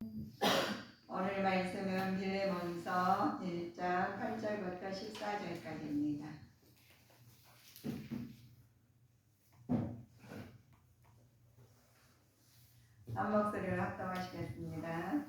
오늘 말씀은 빌레몬서 1장 8절부터 14절까지입니다. 한 목소리를 합독하시겠습니다.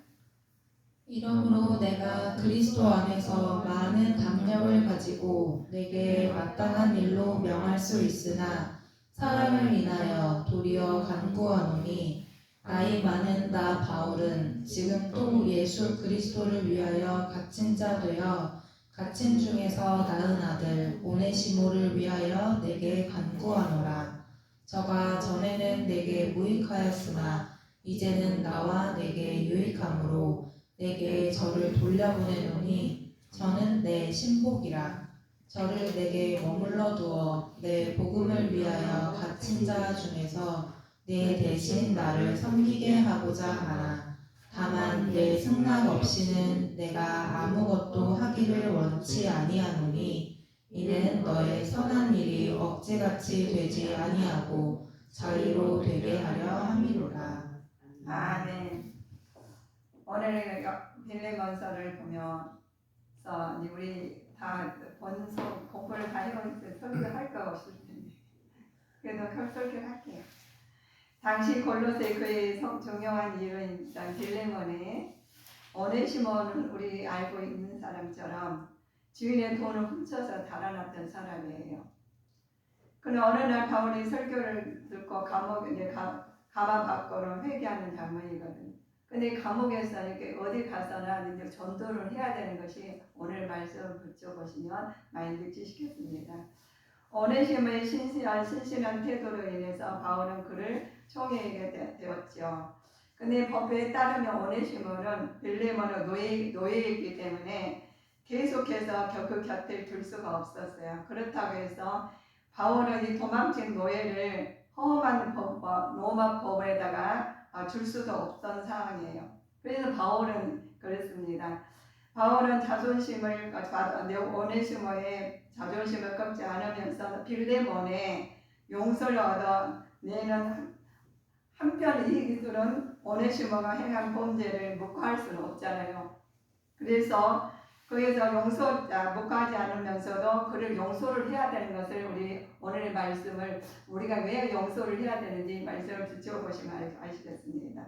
이러므로 내가 그리스도 안에서 많은 담력을 가지고 내게 마땅한 일로 명할 수 있으나 사람을 인하여 도리어 간구하노니 나이 많은 나 바울은 지금 또 예수 그리스도를 위하여 갇힌 자 되어 갇힌 중에서 낳은 아들 오네시모를 위하여 내게 간구하노라. 저가 전에는 내게 무익하였으나 이제는 나와 내게 유익함으로 내게 저를 돌려보내노니 저는 내 신복이라. 저를 내게 머물러 두어 내 복음을 위하여 갇힌 자 중에서 내 대신 나를 섬기게 하고자 하나. 다만 내 승낙 없이는 내가 아무것도 하기를 원치 아니하노니 이는 너의 선한 일이 억제같이 되지 아니하고 자의로 되게 하려 함이로라. 아멘. 오늘 빌레몬서를 보면서 우리 다 본서 공부를 다 해보니까 설교할 거 없을 텐데 그래도 설교할게요. 당시 골로새 교회의 중요한 일은 빌레몬의 오네시모는 우리 알고 있는 사람처럼 주인의 돈을 훔쳐서 달아났던 사람이에요. 그는 어느 날 바울이 설교를 듣고 감옥에 가마 밖으로 회개하는 장면이거든요. 근데 감옥에서 이렇게 어디 가서나 이제 전도를 해야 되는 것이 오늘 말씀을 붙여보시면 많이 느끼시겠습니다. 오네시모의 신실한 태도로 인해서 바울은 그를 총애하게 되었죠. 근데 법에 따르면 오네시모는 빌레몬의 노예이기 때문에 계속해서 그 곁을 둘 수가 없었어요. 그렇다고 해서 바울은 이 도망친 노예를 험한 로마 법에다가 줄 수도 없던 상황이에요. 그래서 바울은 그랬습니다. 바울은 자존심을 오네시모의 자존심을 꺾지 않으면서 빌레몬의 용서를 얻어 내는 한편 이들은 오네시모가 행한 범죄를 묵과할 수는 없잖아요. 그래서 거기서 묵과하지 않으면서도 그를 용서를 해야 되는 것을 우리 오늘의 말씀을 우리가 왜 용서를 해야 되는지 말씀을 붙여보시면 아시겠습니다.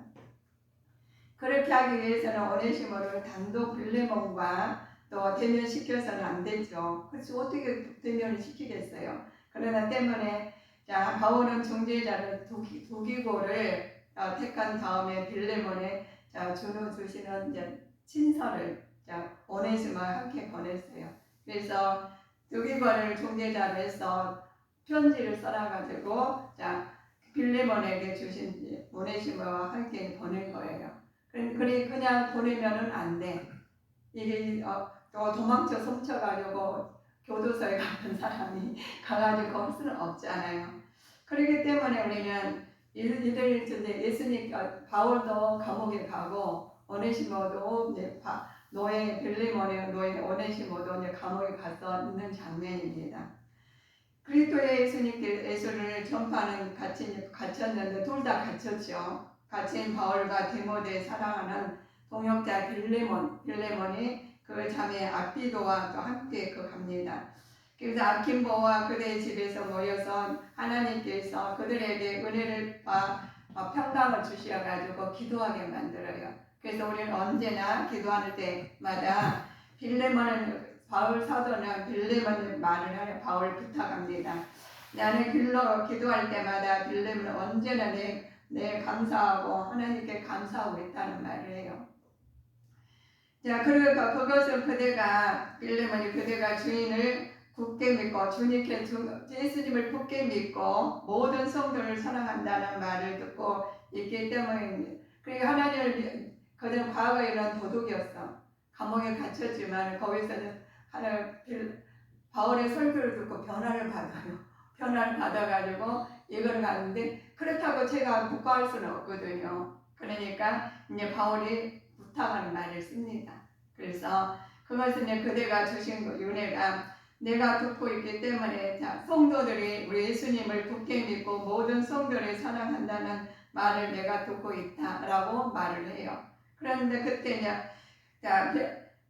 그렇게 하기 위해서는 오네시모를 단독 빌레몬과 또 대면시켜서는 안 되죠. 그래서 어떻게 대면을 시키겠어요. 그러나 때문에 바울은 중재자를 두기고를 택한 다음에 빌레몬에 주시는 이제 친서를 오네시모와 함께 보냈어요. 그래서 두기고를 중재자로 해서 편지를 써놔가지고 빌레몬에게 주신 오네시모와 함께 보낸 거예요. 그냥 보내면은 안 돼. 이게 또 도망쳐 훔쳐가지고 교도소에 가는 사람이 가가지고 할 수는 없잖아요. 그렇기 때문에 우리는 이들 예수님 바울도 감옥에 가고 오네시모도 노예 빌레몬의 노예 오네시모도 감옥에 가서 있는 장면입니다. 그리스도의 예수를 전파하는 갇혔는데 둘 다 갇혔죠. 갇힌 바울과 디모데 사랑하는 동역자 빌레몬이 그 자매 아피도와 또 함께 갑니다. 그래서 아킨보와 그들의 집에서 모여서 하나님께서 그들에게 은혜를 평강을 주셔가지고 기도하게 만들어요. 그래서 우리는 언제나 기도할 때마다 바울 사도는 빌레몬의 말을 하여 바울 부탁합니다. 나는 기도할 때마다 빌레몬은 언제나 내 감사하고 하나님께 감사하고 있다는 말을 해요. 그리고 그것을 빌레몬이 그대가 주인을 굳게 믿고 예수님을 굳게 믿고 모든 성도를 사랑한다는 말을 듣고 있기 때문입니다. 그리고 하나님을 그들은 과거에 이런 도둑이었어. 감옥에 갇혔지만 거기서는 바울의 설교를 듣고 변화를 받아요. 변화를 받아가지고 이걸 가는데 그렇다고 제가 묵과할 수는 없거든요. 그러니까 이제 바울이 부탁하는 말을 씁니다. 그래서 그것은 이제 그대가 주신 은혜가 내가 듣고 있기 때문에 성도들이 우리 예수님을 굳게 믿고 모든 성도를 사랑한다는 말을 내가 듣고 있다라고 말을 해요. 그런데 그때냐, 자,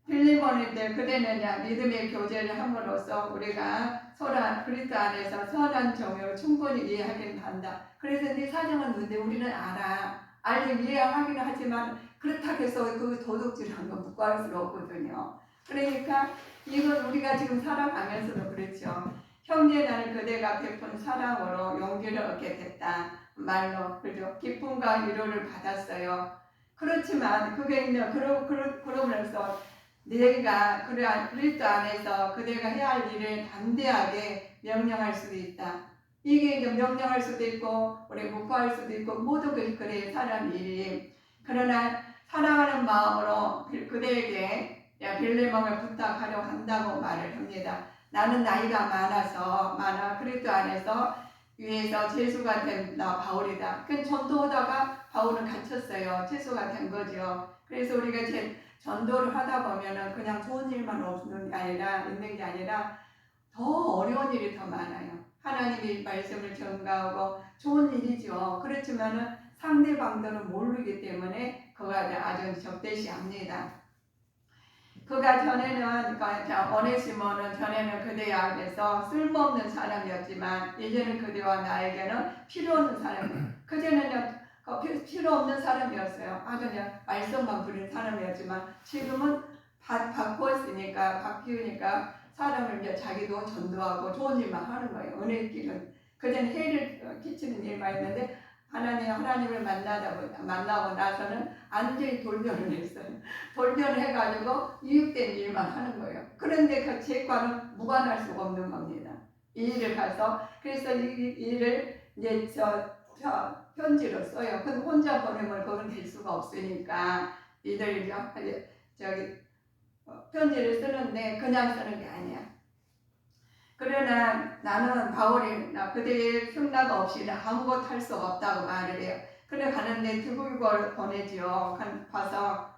빌리몬인데 그대는야 믿음의 교제를 함으로써 우리가 서로 그리스도 안에서 선한 종으로 충분히 이해하긴 한다. 그래서 네 사정은 뭔데 우리는 알아. 알지 이해하기는 하지만 그렇다고 해서 그 도둑질한 건 묵과할 수가 없거든요. 그러니까 이건 우리가 지금 살아가면서도 그렇죠. 형제 나는 그대가 베푼 사랑으로 용기를 얻게 됐다. 말로 그죠. 기쁨과 위로를 받았어요. 그렇지만 그게 이제 그러면서 내가 그리스도 안에서 그대가 해야 할 일을 담대하게 명령할 수도 있다. 이게 이제 명령할 수도 있고 우리 묵과할 수도 있고 모두 그래 사람 일이. 그러나 사랑하는 마음으로 그대에게 빌레몬을 부탁하려고 한다고 말을 합니다. 나는 나이가 많아 그리스도 안에서 위에서 죄수가 된 나 바울이다. 그 전도하다가 바울은 갇혔어요. 죄수가 된 거죠. 그래서 우리가 전도를 하다 보면은 그냥 좋은 일만 없는 게 아니라 있는 게 아니라 더 어려운 일이 더 많아요. 하나님의 말씀을 전가하고 좋은 일이죠. 그렇지만은 상대방들은 모르기 때문에 그가 아주 적대시합니다. 그가 전에는 오네시모는 전에는 그대 앞에서 쓸모없는 사람이었지만 이제는 그대와 나에게는 필요 없는 사람이에요. 그전에는 필요 없는 사람이었어요. 아주 그냥 말썽만 부린 사람이었지만 지금은 바뀌으니까 사람을 이제 자기도 전도하고 좋은 일만 하는 거예요. 은혜의 길은 그전 해를 끼치는 일만 했는데 하나님을 만나고 나서는 완전히 돌변을 했어요. 돌변을 해가지고 이육된 일만 하는 거예요. 그런데 그 죄과는 무관할 수가 없는 겁니다. 이 일을 가서 그래서 이 일을 이제 편지로 써요. 근데 혼자 보내면 그건 될 수가 없으니까 이들이 편지를 쓰는데 그냥 쓰는 게 아니야. 그러나 나는 바울이 그대의 승낙 없이는 아무것도 할 수 없다고 말을 해요. 그래 가는데 두고를 보내지요. 가서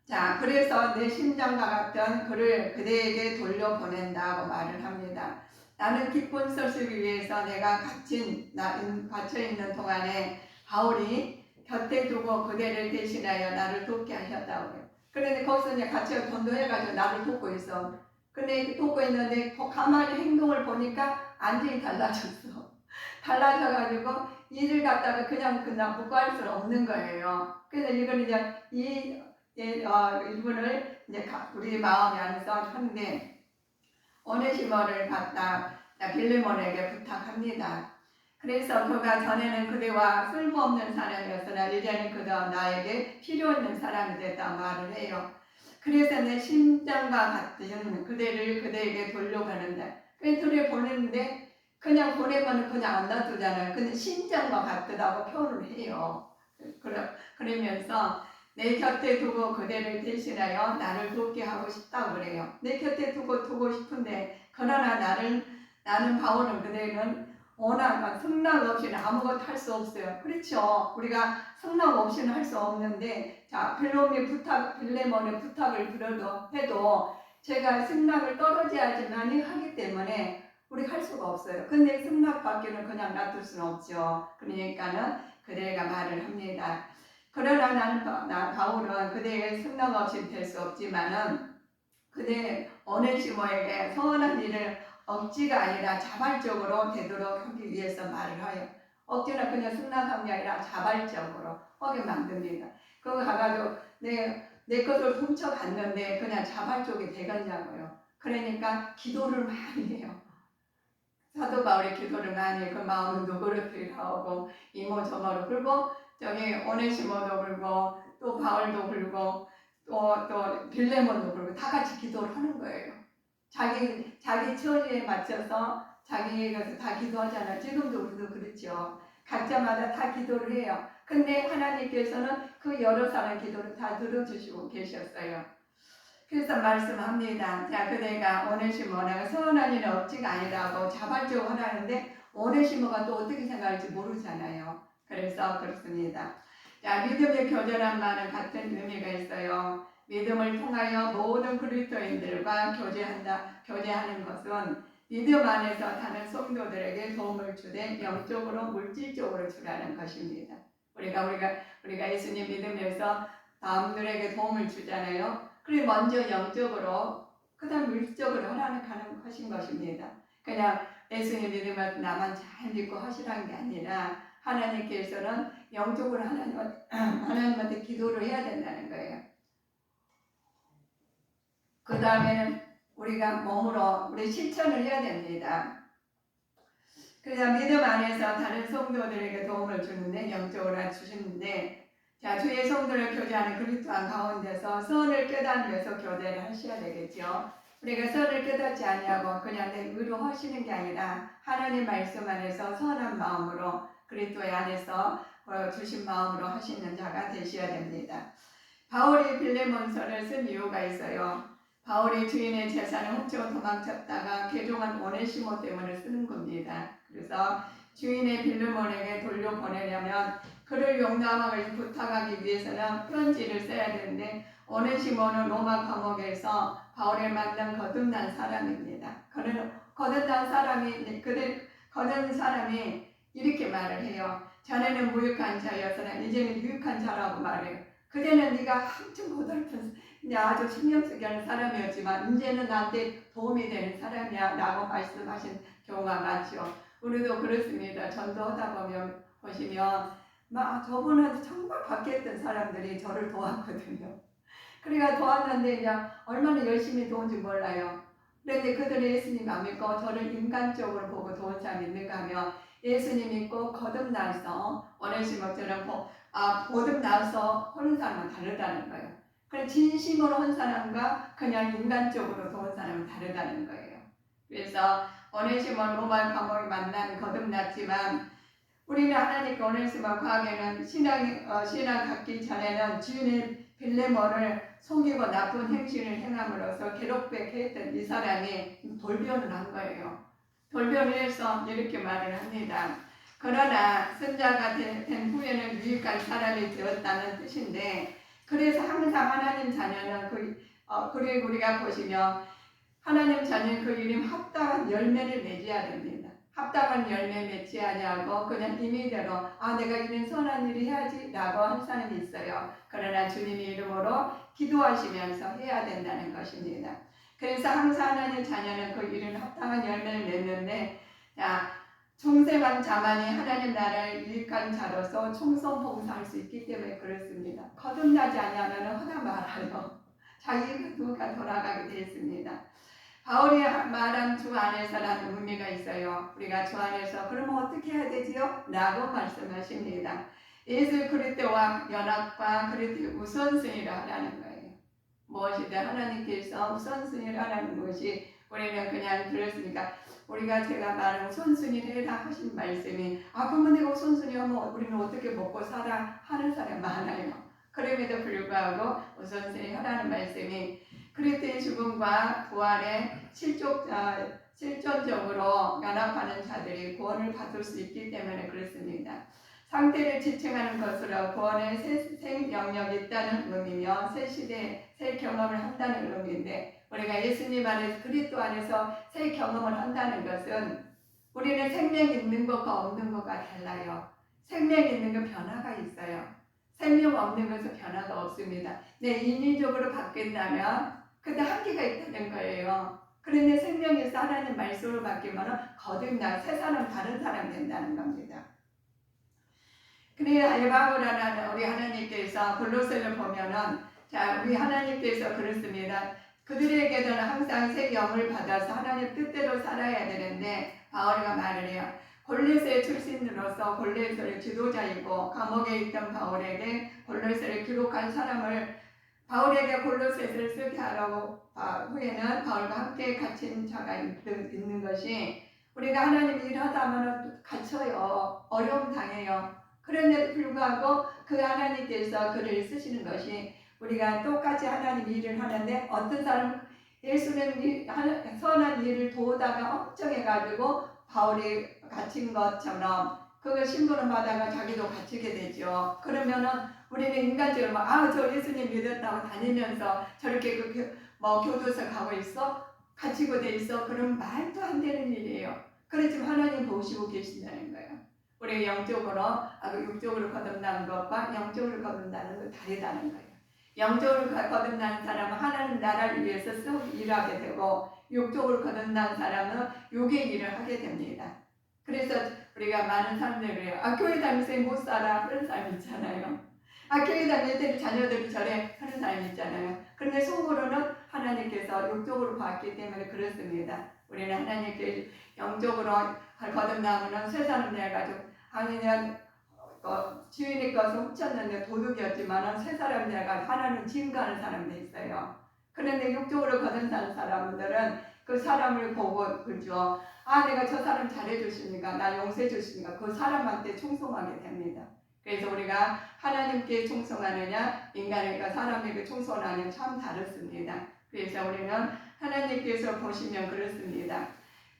자 그래서 내 심장과 같은 그를 그대에게 돌려보낸다고 말을 합니다. 나는 기쁜 소식을 위해서 내가 갇혀있는 동안에 바울이 곁에 두고 그대를 대신하여 나를 돕게 하셨다고요. 그런데 거기서 이제 같이 전도해가지고 나를 돕고 있어. 근데 돕고 있는데 가만히 행동을 보니까 완전히 달라졌어. 달라져가지고 일을 갖다가 그냥 묵과할 수는 없는 거예요. 그래서 이건 이제 이분을 이제 우리 마음이 안에서 하는데 오네시모를 갖다 빌레몬에게 부탁합니다. 그래서 그가 전에는 그대와 쓸모없는 사람이었으나 이제는 그가 나에게 필요 있는 사람이 됐다 말을 해요. 그래서 내 심장과 같은 그대를 그대에게 돌려보낸다. 돌려보내는데 그냥 보내면 그냥 안 놔두잖아요. 근데 심장과 같다고 표현을 해요. 그러면서 내 곁에 두고 그대를 대신하여 나를 돕게 하고 싶다고 그래요. 내 곁에 두고 싶은데 그러나 나는 바울은 그대는 워낙 승낙 없이는 아무것도 할 수 없어요. 그렇죠. 우리가 승낙 없이는 할 수 없는데 빌레몬의 부탁을 해도 제가 승낙을 떨어져야지만 하기 때문에 우리 할 수가 없어요. 근데 승낙받기는 그냥 놔둘 수는 없죠. 그러니까는 그대가 말을 합니다. 그러나 바울은 그대의 승낙 없이 될 수 없지만은 그대 오네시모에게 선한 일을 억지가 아니라 자발적으로 되도록 하기 위해서 말을 해요. 억지나 그냥 승낙한 게 아니라 자발적으로 하게 만듭니다. 그거 가가지고 내 것을 훔쳐갔는데 그냥 자발적이 되겠냐고요. 그러니까 기도를 많이 해요. 사도 바울이 기도를 많이 해요. 그 마음은 누그러뜨리게 하고 이모저모로 그리고 오네시모도 불고 또 바울도 불고 또 빌레몬도 불고 다 같이 기도를 하는 거예요. 자기 처지에 맞춰서 자기 것을 다 기도하잖아요. 지금도 우리도 그렇죠. 각자마다 다 기도를 해요. 근데 하나님께서는 그 여러 사람 기도를 다 들어주시고 계셨어요. 그래서 말씀합니다. 자, 그대가 오네시모가 선한 일은 억지가 아니라고 자발적으로 하라는데 오네시모가 또 어떻게 생각할지 모르잖아요. 그래서 그렇습니다. 자, 믿음의 교제란 말은 같은 의미가 있어요. 믿음을 통하여 모든 그리스도인들과 교제하는 것은 믿음 안에서 사는 성도들에게 도움을 주되 영적으로 물질적으로 주라는 것입니다. 우리가 예수님 믿으면서 남들에게 도움을 주잖아요. 그래 먼저 영적으로 그다음 물질적으로 하라는 것인 것입니다. 그냥 예수님 믿으면 나만 잘 믿고 하시라는 게 아니라 하나님께서는 영적으로 하나님한테 기도를 해야 된다는 거예요. 그 다음에는 우리가 몸으로 우리 실천을 해야 됩니다. 그래서 믿음 안에서 다른 성도들에게 도움을 주는데 영적으로 주시는데 자 주의 성도를 교제하는 그리스도 안 가운데서 선을 깨닫으면서 교제를 하셔야 되겠죠. 우리가 선을 깨닫지 아니하고 그냥 내 의로 하시는 게 아니라 하나님 말씀 안에서 선한 마음으로 그리스도의 안에서 주신 마음으로 하시는 자가 되셔야 됩니다. 바울이 빌레몬서를 쓴 이유가 있어요. 바울이 주인의 재산을 훔쳐 도망쳤다가 개종한 오네시모 때문에 쓰는 겁니다. 그래서 주인의 빌레몬에게 돌려보내려면 그를 용납하기 부탁하기 위해서는 편지를 써야 되는데 오네시모는 로마 감옥에서 바울을 만난 거듭난 사람입니다. 거듭난 사람이 이렇게 말을 해요. 자네는 무익한 자였으나 이제는 유익한 자라고 말해요. 그때는 네가 한층 고달픈 아주 신경 쓰게 하는 사람이었지만 이제는 나한테 도움이 되는 사람이야 라고 말씀하신 경우가 많죠. 우리도 그렇습니다. 전도하다 보시면 저분은 정말 밖에 있던 사람들이 저를 도왔거든요. 그러니까 도왔는데 그냥 얼마나 열심히 도운지 몰라요. 그런데 그들이 예수님 안 믿고 저를 인간적으로 보고 도운 사람이 있는가 하면 예수님 믿고 거듭나서 오네시모처럼 거듭나서 하는 사람은 다르다는 거예요. 그래서 진심으로 한 사람과 그냥 인간적으로 도운 사람은 다르다는 거예요. 그래서 오네시모 로마 감옥에 만난 거듭났지만 우리는 하나님께 오네시모 과거에는 신앙 갖기 전에는 주인의 빌레몬을 속이고 나쁜 행실을 행함으로써 괴롭게 했던 이 사람이 돌변을 한 거예요. 돌변을 해서 이렇게 말을 합니다. 그러나 선자가 된 후에는 유익한 사람이 되었다는 뜻인데 그래서 항상 하나님 자녀는 그리고 우리가 보시면 하나님 자녀는 그 이름 합당한 열매를 맺어야 됩니다. 합당한 열매 맺지 아니하고 그냥 임의대로 내가 이런 선한 일을 해야지 라고 한 사람이 있어요. 그러나 주님의 이름으로 기도하시면서 해야 된다는 것입니다. 그래서 항상 하나님 자녀는 그 일은 합당한 열매를 맺는데 충성한 자만이 하나님 나라를 유익한 자로서 충성봉사할 수 있기 때문에 그렇습니다. 거듭나지 아니하면 하나 말하여 자기가 누가 돌아가게 되었습니다. 바울이 말한 주 안에서라는 의미가 있어요. 우리가 주 안에서 그러면 어떻게 해야 되지요? 라고 말씀하십니다. 예수 그리스도와 연합과 그리스도의 우선순위를 하라는 거예요. 무엇이든 하나님께서 우선순위를 하라는 것이 우리는 그냥 들었으니까 제가 말한 우선순위를 해라 하신 말씀이 그러면 내가 우선순위 하면 우리는 어떻게 먹고 살아 하는 사람 많아요. 그럼에도 불구하고 우선순위 하라는 말씀이 그리스도의 죽음과 부활에 실존적으로 연합하는 자들이 구원을 받을 수 있기 때문에 그렇습니다. 상태를 지칭하는 것으로 구원의 새 영역이 있다는 의미며 새 시대, 새 경험을 한다는 의미인데 우리가 예수님 안에서 그리스도 안에서 새 경험을 한다는 것은 우리는 생명 있는 것과 없는 것과 달라요. 생명 있는 건 변화가 있어요. 생명 없는 것은 변화가 없습니다. 인위적으로 바뀐다면 그때 한계가 있다는 거예요. 그런데 생명에서 하나님 말씀으로 바뀌면 거듭나 새 사람 다른 사람 된다는 겁니다. 그래야 에바브라는 우리 하나님께서 골로새를 보면은 우리 하나님께서 그렇습니다. 그들에게는 항상 새 영을 받아서 하나님 뜻대로 살아야 되는데 바울이가 말을 해요. 골로새 출신으로서 골로새의 지도자이고 감옥에 있던 바울에게 골로새를 기록한 사람을 바울에게 골로새를 쓰게 하라고 후에는 바울과 함께 갇힌 자가 있는 것이 우리가 하나님 일하다 하면 갇혀요. 어려움 당해요. 그런데도 불구하고 그 하나님께서 그를 쓰시는 것이 우리가 똑같이 하나님 일을 하는데 어떤 사람은 예수님 선한 일을 도우다가 엄청해가지고 바울이 갇힌 것처럼 그걸 신부름 받아가 자기도 갇히게 되죠. 그러면은 우리는 인간적으로 저 예수님 믿었다고 다니면서 저렇게 교도소 가고 있어? 갇히고 돼 있어. 그럼 말도 안 되는 일이에요. 그렇지만 하나님 보시고 계신다는 거예요. 우리가 영적으로, 육적으로 거듭나는 것과 영적으로 거듭나는 건 다르다는 거예요. 영적으로 거듭나는 사람은 하나님 나라를 위해서 일하게 되고, 육적으로 거듭나는 사람은 육의 일을 하게 됩니다. 그래서 우리가 많은 사람들이 그래요. 교회 다니면서 못 살아. 그런 사람 있잖아요. 교회 다닐 때 자녀들이 저래 하는 사람 있잖아요. 그런데 속으로는 하나님께서 육적으로 봤기 때문에 그렇습니다. 우리는 하나님께 영적으로 거듭나면 새 사람 돼가지고 그냥 주인의 것을 훔쳤는데 도둑이었지만 새 사람 돼가지고 하나님 증거하는 사람도 있어요. 그런데 육적으로 거듭나는 사람들은 그 사람을 보고 그죠. 내가 저 사람 잘해주시니까 나 용서해주시니까 그 사람한테 충성하게 됩니다. 그래서 우리가 하나님께 충성하느냐 인간에게 사람에게 충성하느냐 참 다릅니다. 그래서 우리는 하나님께서 보시면 그렇습니다.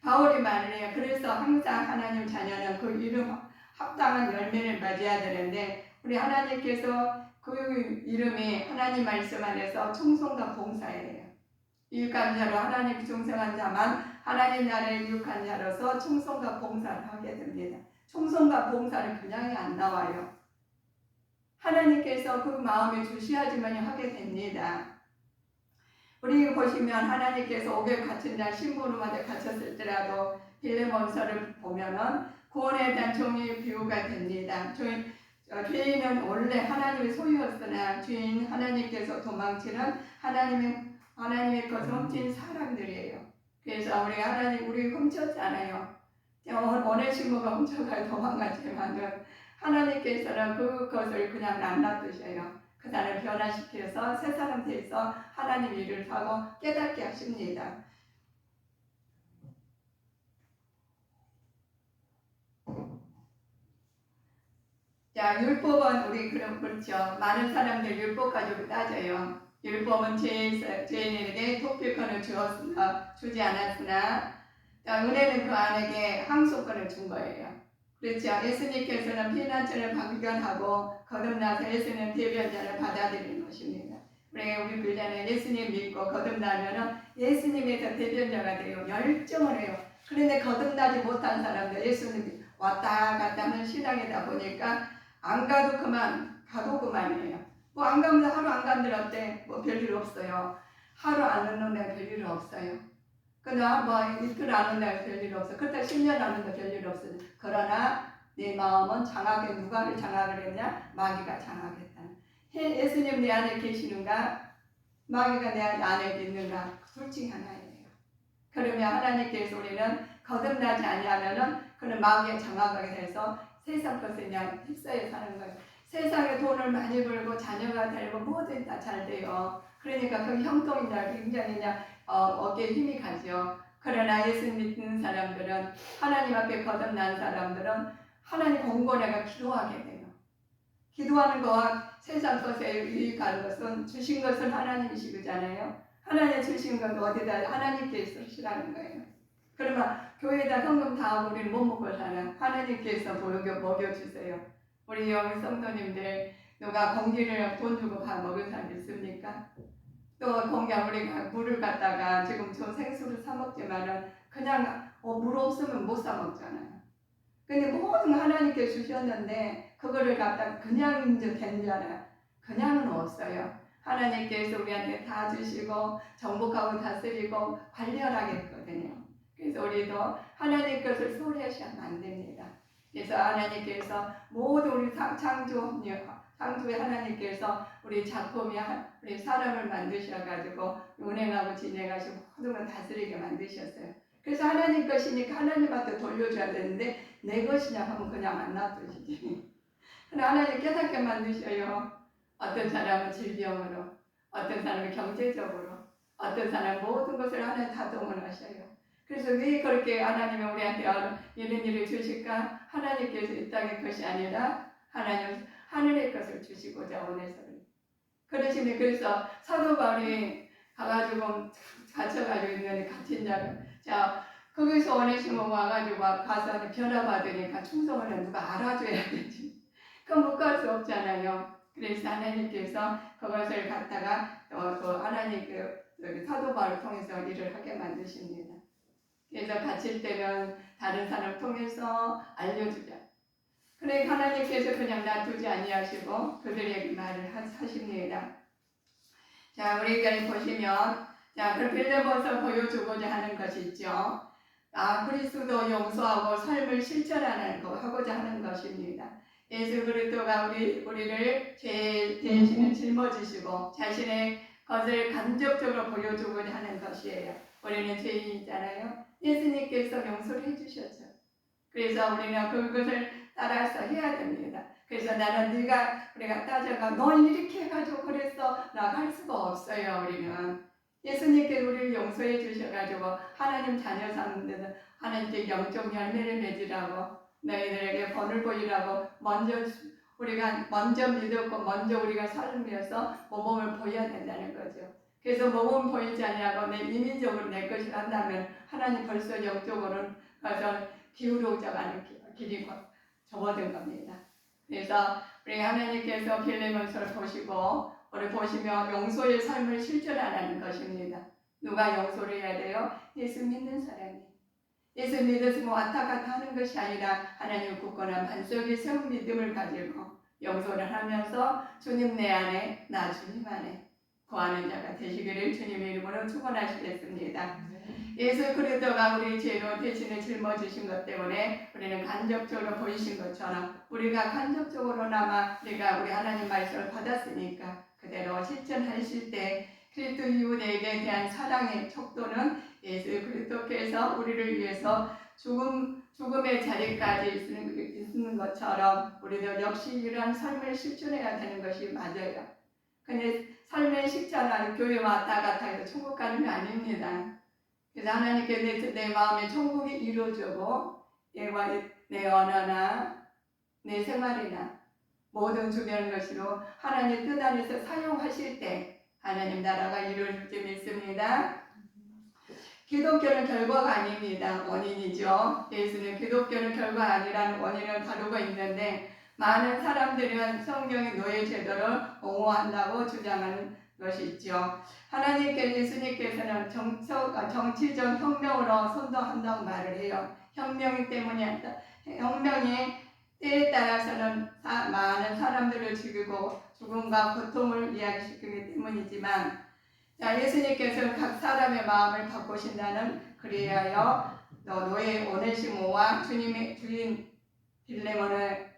바울이 말을 해요. 그래서 항상 하나님 자녀는 그 이름 합당한 열매를 맞아야 되는데 우리 하나님께서 그 이름이 하나님 말씀 안에서 충성과 봉사예요. 유익한 자로 하나님 충성한 자만 하나님 나라에 유익한 자로서 충성과 봉사를 하게 됩니다. 충성과 봉사는 그냥이 안 나와요. 하나님께서 그 마음에 주시하지만 하게 됩니다. 우리 보시면 하나님께서 옥에 갇힌 자 신부름한테 갇혔을 때라도 빌레몬서를 보면은 구원에 대한 종의 비유가 됩니다. 죄인은 원래 하나님의 소유였으나 죄인 하나님께서 도망치는 하나님의 것을 훔친 사람들이에요. 그래서 우리 훔쳤잖아요. 오네시모가 훔쳐가 도망갔지만은 하나님께서는 그것을 그냥 안 놔두셔요. 그 사람을 변화시켜서 새 사람 돼서 하나님 일을 하고 깨닫게 하십니다. 자, 율법은 우리 그렇죠. 많은 사람들 율법 가지고 따져요. 율법은 죄인에게 도피권을 주지 않았으나 은혜는 그 안에게 항소권을 준 거예요. 그렇죠. 예수님께서는 피난처를 발견하고 거듭나서 예수님 대변자를 받아들이는 것입니다. 우리 교회는 예수님 믿고 거듭나면 예수님에서 대변자가 돼요. 열정을 해요. 그런데 거듭나지 못한 사람들 예수님이 왔다 갔다 하는 신앙이다 보니까 안 가도 그만, 가도 그만이에요. 안 가면 하루 안 간들 어때? 별일 없어요. 하루 안 오는 데 별일 없어요. 그러나 이틀 안 온다 별일 없어. 그렇다 10년 안 온다 별일 없어. 그러나 내 마음은 장악해. 누가를 장악을 했냐? 마귀가 장악했다. 예수님 내 안에 계시는가? 마귀가 내 안에 있는가? 둘 중에 하나예요. 그러면 하나님께서 우리는 거듭나지 아니하면은 그는 마귀의 장악하게 돼서 세상 것에 그냥 휩싸여 사는 거예요. 세상에 돈을 많이 벌고 자녀가 되고 뭐든 다 잘 돼요. 그러니까 그 형통이냐 굉장히 어깨에 힘이 가죠. 그러나 예수 믿는 사람들은 하나님 앞에 거듭난 사람들은 하나님 공고내가 기도하게 돼요. 기도하는 거와 세상 것에 유익한 것은 주신 것은 하나님이시잖아요. 하나님 주신 건 어디다 하나님께 쓰시라는 거예요. 그러면 교회에다 헌금 다 하고 우리는 못 먹고 살아. 하나님께서 먹여주세요. 우리 여기 성도님들 누가 공기를 돈 주고 다 먹은 사람 있습니까? 또 공기가 우리가 물을 갖다가 지금 저 생수를 사 먹지만은 그냥 물 없으면 못 사 먹잖아요. 근데 모든 하나님께 주셨는데 그거를 갖다가 그냥 이제 된 줄 알아요. 그냥은 없어요. 하나님께서 우리한테 다 주시고 정복하고 다스리고 관리하겠거든요. 그래서 우리도 하나님 것을 소리하시면 안 됩니다. 그래서 하나님께서 모두 우리 창조의 하나님께서 우리 작품이 우리 사람을 만드셔가지고 운행하고 진행하시고 모든 걸 다스리게 만드셨어요. 그래서 하나님 것이니까 하나님한테 돌려줘야 되는데 내 것이냐 하면 그냥 안 놔두시지. 하나님 깨닫게 만드셔요. 어떤 사람은 질병으로, 어떤 사람은 경제적으로, 어떤 사람은 모든 것을 하나님 다 동원하셔요. 그래서 왜 그렇게 하나님이 우리한테 이런 일을 주실까? 하나님께서 이 땅의 것이 아니라 하나님 하늘의 것을 주시고자 원해서는. 그러시네. 그래서 사도 바울이 가가지고 갇혀가지고 있는 갇힌 자를 거기서 원해시면 와가지고 가서 변화받으니까 충성을 해. 누가 알아줘야 되지. 그건 못 갈 수 없잖아요. 그래서 하나님께서 그것을 갖다가 또 하나님 사도 바울을 통해서 일을 하게 만드십니다. 그래서 갇힐 때는 다른 사람 통해서 알려주자. 그래 하나님께서 그냥 놔두지 아니하시고 그들에게 말을 하십니다. 자, 우리가 보시면 그 빌레몬서 보여주고자 하는 것이 있죠. 그리스도 용서하고 삶을 실천하는 거 하고자 하는 것입니다. 예수 그리스도가 우리를 죄 대신에 짊어지시고 자신의 것을 간접적으로 보여주고자 하는 것이에요. 우리는 죄인이잖아요. 예수님께서 용서를 해주셨죠. 그래서 우리는 그것을 따라서 해야 됩니다. 그래서 나는 우리가 따져가 넌 이렇게 해가지고 그랬어 라고 할 수가 없어요. 우리는 예수님께서 우리를 용서해 주셔가지고 하나님 자녀 삼는 데서 하나님께 영적 열매를 맺으라고 너희들에게 본을 보이라고 우리가 먼저 믿었고 먼저 우리가 살면서 모범을 보여야 된다는 거죠. 그래서 모범 보이지 아니하고 내 인위적으로 내 것을 한다면 하나님 벌써 영적으로는 가서 기울어져가는 길이 접어든 겁니다. 그래서 우리 하나님께서 빌레몬서를 보시고 우리 보시면 용서의 삶을 실천하라는 것입니다. 누가 용서를 해야 돼요? 예수 믿는 사람이. 예수 믿었으면 왔다 갔다 하는 것이 아니라 하나님 굳건한 반석에 세운 믿음을 가지고 용서를 하면서 주님 내 안에 나 주님 안에 거하는 자가 되시기를 주님의 이름으로 축원하시겠습니다. 예수 그리스도가 우리 죄로 대신에 짊어지신 것 때문에 우리는 간접적으로 보이신 것처럼 우리가 간접적으로나마 우리 하나님 말씀을 받았으니까 그대로 실천하실 때 그리스도 이웃에게 대한 사랑의 척도는 예수 그리스도께서 우리를 위해서 죽음의 자리까지 있는 것처럼 우리도 역시 이러한 삶을 실천해야 되는 것이 맞아요. 근데 삶의 식자는 교회 왔다 갔다 해서 천국 가는 게 아닙니다. 그래서 하나님께 내 마음의 천국이 이루어지고 내 언어나 내 생활이나 모든 주변 것으로 하나님 뜻 안에서 사용하실 때 하나님 나라가 이루어질 줄 믿습니다. 기독교는 결과가 아닙니다. 원인이죠. 예수는 기독교는 결과 아니라는 원인을 다루고 있는데 많은 사람들은 성경의 노예 제도를 옹호한다고 주장하는 것이 있죠. 예수님께서는 정치적 혁명으로 선도한다고 말을 해요. 혁명이 때문이 아니라 혁명이 때에 따라서는 많은 사람들을 죽이고 죽음과 고통을 이야기시키기 때문이지만 예수님께서 각 사람의 마음을 바꾸신다는 그리하여 노예 오네시모와 주님의 주인 빌레몬을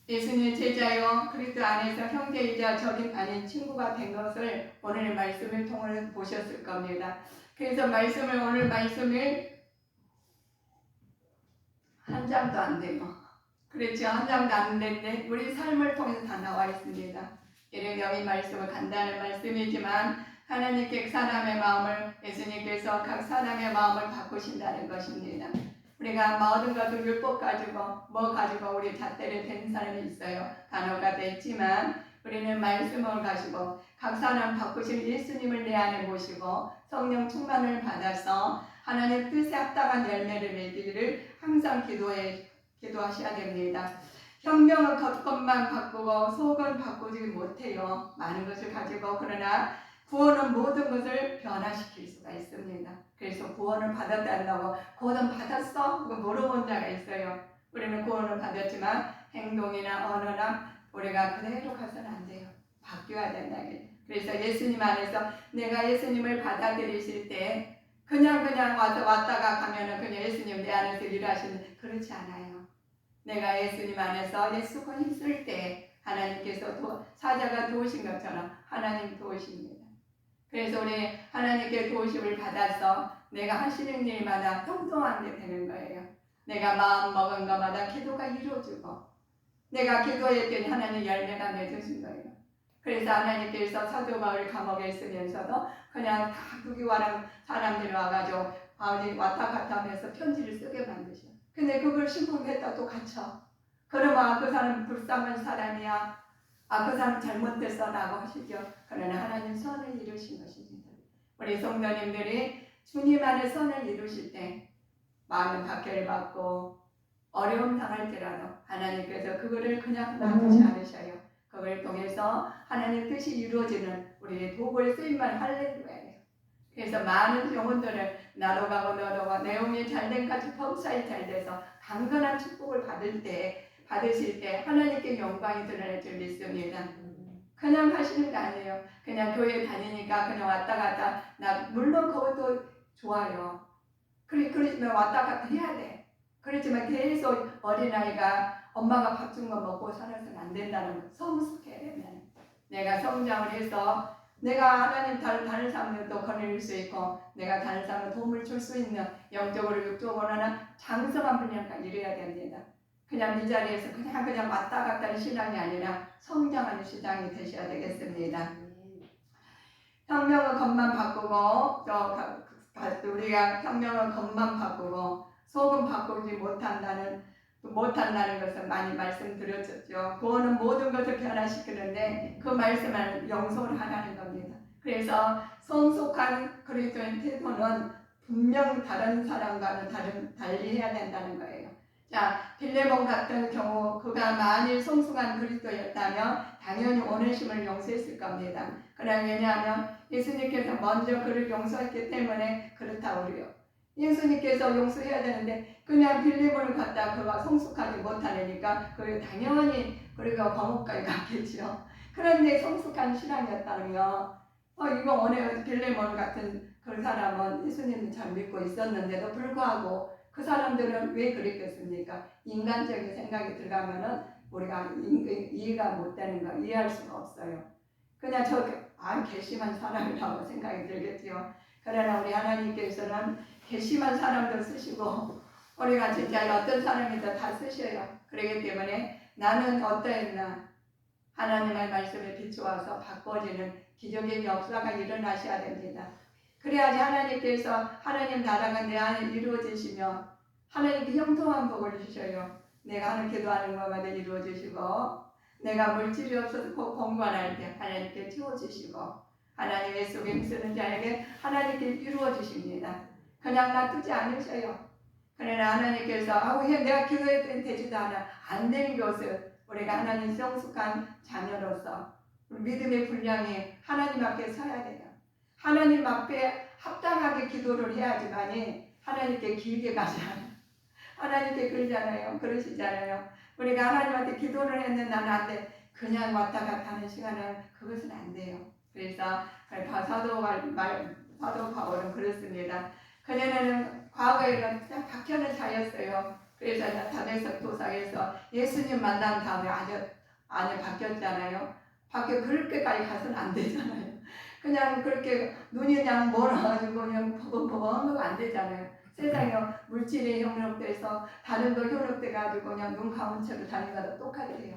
예수님의 제자요 그리스도 안에서 형제이자 적이 아닌 친구가 된 것을 오늘의 말씀을 통해 보셨을 겁니다. 그래서 오늘 말씀을 한 장도 안 돼요. 그렇죠. 한 장도 안 되는데 우리 삶을 통해서 다 나와 있습니다. 이런 여기 말씀은 간단한 말씀이지만 하나님께 예수님께서 각 사람의 마음을 바꾸신다는 것입니다. 우리가 모든 것을 율법 가지고 우리 잣대를 댄 사람이 있어요. 단어가 됐지만 우리는 말씀을 가지고 각 사람 바꾸신 예수님을 내 안에 모시고 성령 충만을 받아서 하나님 뜻에 합당한 열매를 맺기를 항상 기도하셔야 됩니다. 혁명은 겉것만 바꾸고 속은 바꾸지 못해요. 많은 것을 가지고 그러나 구원은 모든 것을 변화시킬 수가 있습니다. 그래서 구원을 받았다고 구원은 받았어? 물어본 자가 있어요. 우리는 구원을 받았지만 행동이나 언어나 우리가 그대로 가서는 안 돼요. 바뀌어야 된다. 그래서 예수님 안에서 내가 예수님을 받아들이실 때 그냥 왔다가 가면은 그냥 예수님 내 안에서 일하시는 그렇지 않아요. 내가 예수님 안에서 예수가 있을 때 하나님께서 사자가 도우신 것처럼 하나님 도우십니다. 그래서 우리 하나님께 도우심을 받아서 내가 하시는 일마다 통통하게 되는 거예요. 내가 마음 먹은 것마다 기도가 이루어지고 내가 기도했더니 하나님 열매가 맺으신 거예요. 그래서 하나님께서 사도 바울 감옥에 있으면서도 그냥 다 구기와랑 사람들이 와가지고 바울이 왔다 갔다 하면서 편지를 쓰게 만드셔. 근데 그걸 신봉했다 또 갇혀. 그러면 그 사람 불쌍한 사람이야. 그 사람 잘못됐어 라고 하시죠. 그러나 하나님 선을 이루신 것입니다. 우리 성도님들이 주님 안에 선을 이루실 때 많은 박해를 받고 어려움 당할지라도 하나님께서 그거를 그냥 놔두지 않으셔요. 그걸 통해서 하나님 뜻이 이루어지는 우리의 도구의 쓰임만 할렐루야예요. 그래서 많은 영혼들을 나도 가고 너도 가고 내용이 잘된 같이 범사에 잘 돼서 강건한 축복을 받으실 때 하나님께 영광이 드러날 줄 믿습니다. 그냥 하시는 게 아니에요. 그냥 교회 다니니까 그냥 왔다 갔다 물론 그것도 좋아요. 그렇지만 왔다 갔다 해야 돼. 그렇지만 계속 어린아이가 엄마가 밥 준 거 먹고 살아서는 안 된다는 거 성숙해야 되면 내가 성장을 해서 내가 하나님 다른 사람들도 거느릴 수 있고 내가 다른 사람을 도움을 줄 수 있는 영적으로 육적으로나 장성한 분량까지 이래야 됩니다. 그냥 이 자리에서 그냥 왔다 갔다 하는 신앙이 아니라 성장하는 신앙이 되셔야 되겠습니다. 혁명은 겉만 바꾸고 우리가 혁명은 겉만 바꾸고 속은 바꾸지 못한다는 것을 많이 말씀드렸죠. 구원은 모든 것을 변화시키는데 그 말씀을 영속을 하라는 겁니다. 그래서 성숙한 그리스도인 태도는 분명 다른 사람과는 달리 해야 된다는 거예요. 자, 빌레몬 같은 경우 그가 만일 성숙한 그리스도였다면 당연히 오네시모를 용서했을 겁니다. 그러나 왜냐하면 예수님께서 먼저 그를 용서했기 때문에 그렇다고 그래요. 예수님께서 용서해야 되는데 그냥 빌레몬을 갖다 그가 성숙하지 못하니까 그게 당연히 그리고 감옥까지 갔겠죠. 그런데 성숙한 신앙이었다면 이거 오늘 빌레몬 같은 그런 사람은 예수님을 잘 믿고 있었는데도 불구하고 그 사람들은 왜 그랬겠습니까? 인간적인 생각이 들어가면은 우리가 이해가 못 되는 거 이해할 수가 없어요. 그냥 괘씸한 사람이라고 생각이 들겠죠. 그러나 우리 하나님께서는 괘씸한 사람도 쓰시고 우리가 진짜 어떤 사람이든 다 쓰셔요. 그렇기 때문에 나는 어떠했나 하나님의 말씀에 비추어서 바꿔지는 기적의 역사가 일어나셔야 됩니다. 그래야지 하나님께서 하나님 나라가 내 안에 이루어지시며 하나님께 형통한 복을 주셔요. 내가 하는 기도하는 것마다 이루어지시고 내가 물질이 없어서 공부할 때 하나님께 채워주시고 하나님의 속에 힘쓰는 자에게 하나님께 이루어주십니다. 그냥 놔두지 않으셔요. 그러나 하나님께서 내가 기도했더니 되지도 않아. 안 되는 것을 우리가 하나님 성숙한 자녀로서 믿음의 분량이 하나님 앞에 서야 돼요. 하나님 앞에 합당하게 기도를 해야지만이 하나님께 길게 가지 않아요. 하나님께 그러시잖아요. 우리가 하나님한테 기도를 했는데 나는 안 돼. 그냥 왔다 갔다 하는 시간은 그것은 안 돼요. 그래서 사도 바울은 그렇습니다. 그녀는 과거에는 그냥 박혀는 자였어요. 그래서 다메섹 도상에서 예수님 만난 다음에 안에 바뀌었잖아요. 그렇게까지 가서는 안 되잖아요. 그냥 그렇게 눈이 그냥 멀어가지고 그냥 버벅버벅한 거 안 되잖아요. 세상에 물질이 협력돼서 다른 거 협력돼가지고 그냥 눈 감은 채로 다니는 거랑 똑같아요.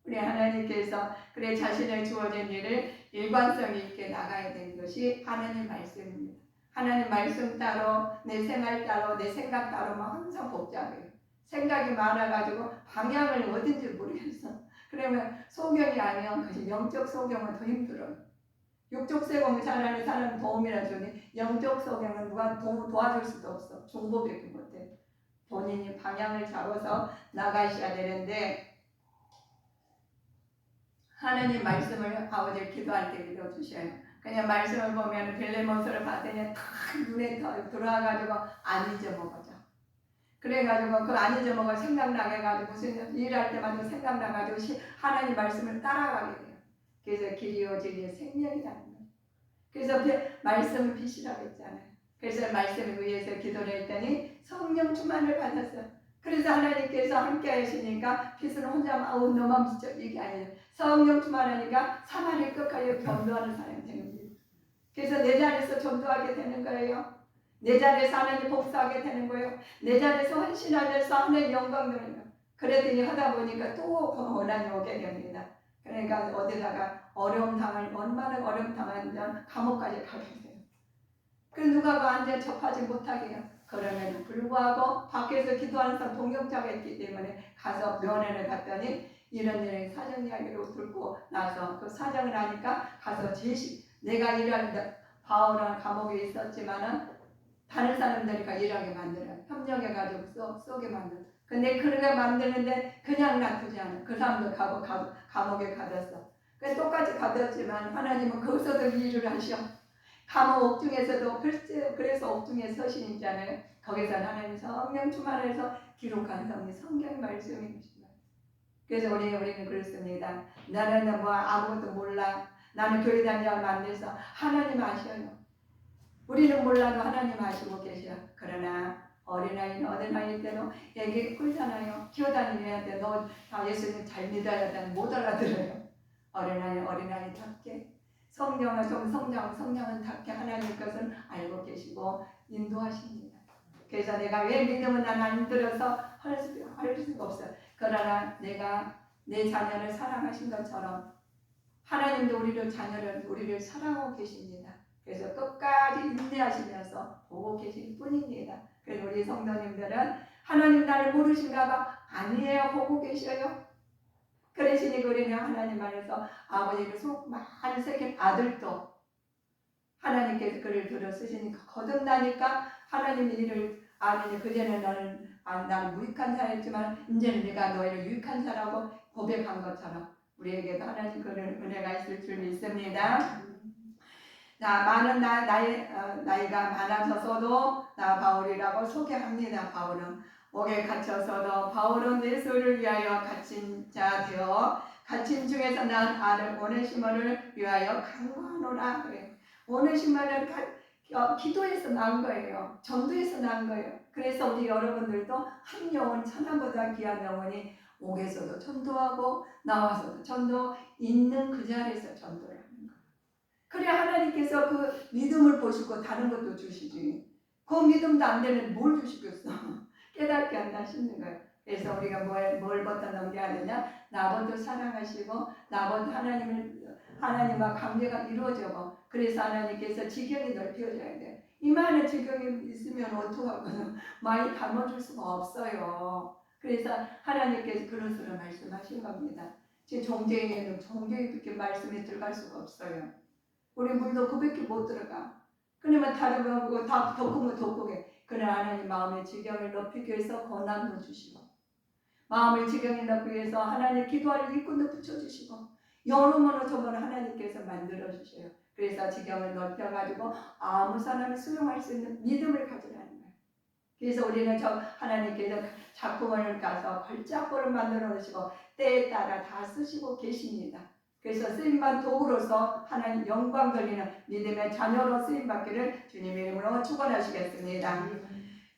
우리 하나님께서 그래 자신의 주어진 일을 일관성 있게 나가야 되는 것이 하나님 말씀입니다. 하나님 말씀 따로 내 생활 따로 내 생각 따로만 항상 복잡해요. 생각이 많아가지고 방향을 어딘지 모르겠어. 그러면 소경이 아니면 영적 소경은 더 힘들어요. 육적 소경을 잘하는 사람은 도움이라 주니 영적 소경은 누가 도와줄 수도 없어. 정보밖에 못해. 본인이 방향을 잡아서 나가셔야 되는데 하나님 말씀을 아버지 기도할 때 읽어주셔요. 그냥 말씀을 보면 빌레몬서를 봤더니 탁 눈에 들어와가지고 안 잊어먹어져. 그래가지고 그 안 잊어먹어 생각나게 해가지고 무슨 일할 때마다 생각나가지고 하나님 말씀을 따라가게 돼요. 그래서 길이요 진리요 생명이라는 거예요. 그래서 말씀은 빛이라고 했잖아요. 그래서 말씀에 의해서 기도를 했더니 성령 충만을 받았어요. 그래서 하나님께서 함께 하시니까 빛은 혼자 너만 비춰 이게 아니에요. 성령 충만하니까 사마리 끝까지 전도하는 사람이 되는 거예요. 그래서 내 자리에서 전도하게 되는 거예요. 내 자리에서 하나님 복수하게 되는 거예요. 내 자리에서 헌신하면서 하나님 영광 드리는 거예요. 그랬더니 하다 보니까 또 고난이 오게 됩니다. 그러니까 어디다가 얼마나 어려움 당하면 감옥까지 가게 돼요. 그래서 누가 완전 접하지 못하게 해요. 그럼에도 불구하고 밖에서 기도하는 사람 동역자가 있기 때문에 가서 면회를 갔더니 이런 사정 이야기를 듣고 나서 그 사정을 하니까 가서 내가 일하는 바울은 감옥에 있었지만은 다른 사람들이니까 일하게 만들어요. 협력해가지고 쏘게 만들어요. 근데 그렇게 만드는데 그냥 놔두지 않아요. 그 사람도 감옥에 가뒀어. 똑같이 가뒀지만 하나님은 거기서도 일을 하셔. 감옥 옥중에서도 그래서 옥중에 서신이잖아요. 거기서 하나님 성령 충만해서 기록한 성경 말씀입니다. 그래서 우리는 그렇습니다. 나는 뭐 아무것도 몰라. 나는 교회 다닌 지 얼마 안 돼서 하나님 아셔요. 우리는 몰라도 하나님 아시고 계셔. 그러나 어린아이 때도 얘기 꿀잖아요. 키워다니는 데 너 예수님 잘 믿어야 돼. 못 알아들어요. 어린아이답게 성령은 답게 하나님 것을 알고 계시고 인도하십니다. 그래서 내가 왜 믿음은 난 안 들어서 할 수가 없어요. 그러나 내가 내 자녀를 사랑하신 것처럼 하나님도 우리를 사랑하고 계십니다. 그래서 끝까지 인내하시면서 보고 계실 뿐입니다. 그래서 우리 성도님들은 하나님 나를 모르신가 봐. 아니에요. 보고 계셔요. 그러시니까 우리는 하나님 안에서 아버지를 속 많이 새긴 아들도 하나님께서 그를 들어 쓰시니까 거듭나니까 하나님 일을 아니니 그전에 나는 무익한 자였지만 이제는 내가 너희를 유익한 자라고 고백한 것처럼 우리에게도 하나님 그런 은혜가 있을 줄 믿습니다. 자, 많은 나이가 많아져서도 나 바울이라고 소개합니다. 바울은 옥에 갇혀서도 바울은 예수를 위하여 갇힌 자 되어 갇힌 중에서 난 아들 오네시모를 위하여 간구하노라 그래요. 오네시모는 기도에서 나온 거예요. 전도에서 나온 거예요. 그래서 우리 여러분들도 한 영혼 천하보다 귀한 영혼이 옥에서도 전도하고 나와서도 전도 있는 그 자리에서 전도를 하는 거예요. 그래 하나님께서 그 믿음을 보시고 다른 것도 주시지. 그 믿음도 안 되는 뭘 주시겠어. 깨닫게 한다 싶는 거예요. 그래서 우리가 뭘부터 넘겨야 되냐? 나부터 사랑하시고 나부터 하나님과 관계가 이루어지고 그래서 하나님께서 지경이 넓혀져야 돼요. 이만한 지경이 있으면 어떡하고는 많이 담아줄 수가 없어요. 그래서 하나님께서 그릇으로 말씀하신 겁니다. 제 종쟁이에는 종쟁이밖에 말씀이 들어갈 수가 없어요. 우리 물도 그밖에 못 들어가. 그러면 다른 거 다 덕구면 덕구게. 그러나 하나님 마음의 지경을 높이기 위해서 고난도 주시고 마음의 지경을 높이기 위해서 하나님 기도할 일꾼도 붙여주시고 여러모로 저번에 하나님께서 만들어주셔요. 그래서 지경을 넓혀가지고 아무 사람이 수용할 수 있는 믿음을 가지라는 거예요. 그래서 우리는 저 하나님께서 작품을 가서 걸작품을 만들어 놓으시고 때에 따라 다 쓰시고 계십니다. 그래서 쓰임받은 도구로서 하나님 영광 돌리는 믿음의 자녀로 쓰임받기를 주님의 이름으로 축원하시겠습니다.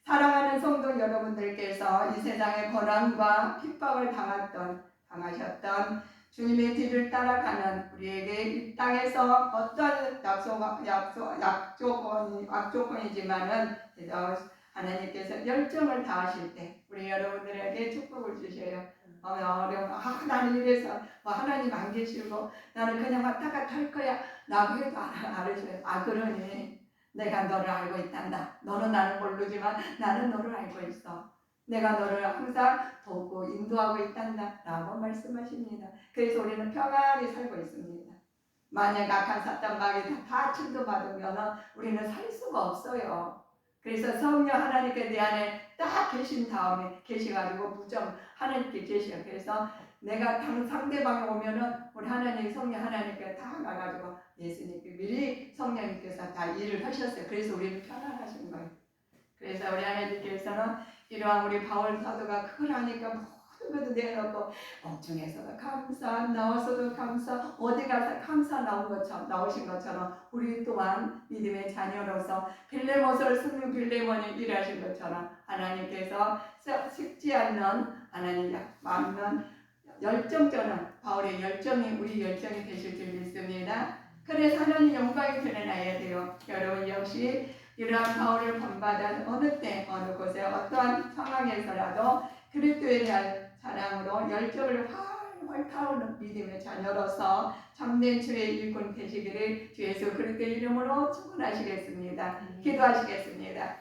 사랑하는 성도 여러분들께서 이 세상의 고난과 핍박을 당하셨던 주님의 뒤를 따라가는 우리에게 이 땅에서 어떤 약조건이지만은 하나님께서 열정을 다하실 때 우리 여러분들에게 축복을 주셔요. 나는 이래서 하나님 안 계시고 나는 그냥 왔다 갔다 할 거야 라고 해도 알으셔요. 그러니 내가 너를 알고 있단다. 너는 나를 모르지만 나는 너를 알고 있어. 내가 너를 항상 돕고 인도하고 있단다 라고 말씀하십니다. 그래서 우리는 평안히 살고 있습니다. 만약 악한 사탄 마귀 다 침도받으면 우리는 살 수가 없어요. 그래서 성령 하나님께 내 안에 딱 계신 다음에 계셔가지고 무정 하나님께 계셔요. 그래서 내가 상대방에 오면은 우리 하나님 성령 하나님께 다 가가지고 예수님께 미리 성령님께서 다 일을 하셨어요. 그래서 우리는 편안하신 거예요. 그래서 우리 하나님께서는 이러한 우리 바울 사도가 그걸 하니까 모든 것도 내놓고 옥중에서도 감사, 나와서도 감사, 어디 가서 감사 나오신 것처럼 우리 또한 믿음의 자녀로서 빌레몬을 쓰는 빌레몬이 일하신 것처럼 하나님께서 식지 않는 하나님 맞는 열정처럼 바울의 열정이 우리 열정이 되실 줄 믿습니다. 그래서 하나님 영광이 드러나야 돼요. 여러분 역시 이러한 바울을 본받은 어느 때 어느 곳에 어떠한 상황에서라도 그리스도에 대한 사랑으로 열정을 활활 타오르는 믿음의 자녀로서 참된 주의 일꾼 되시기를 주 예수 그리스도의 이름으로 축원하시겠습니다. 기도하시겠습니다.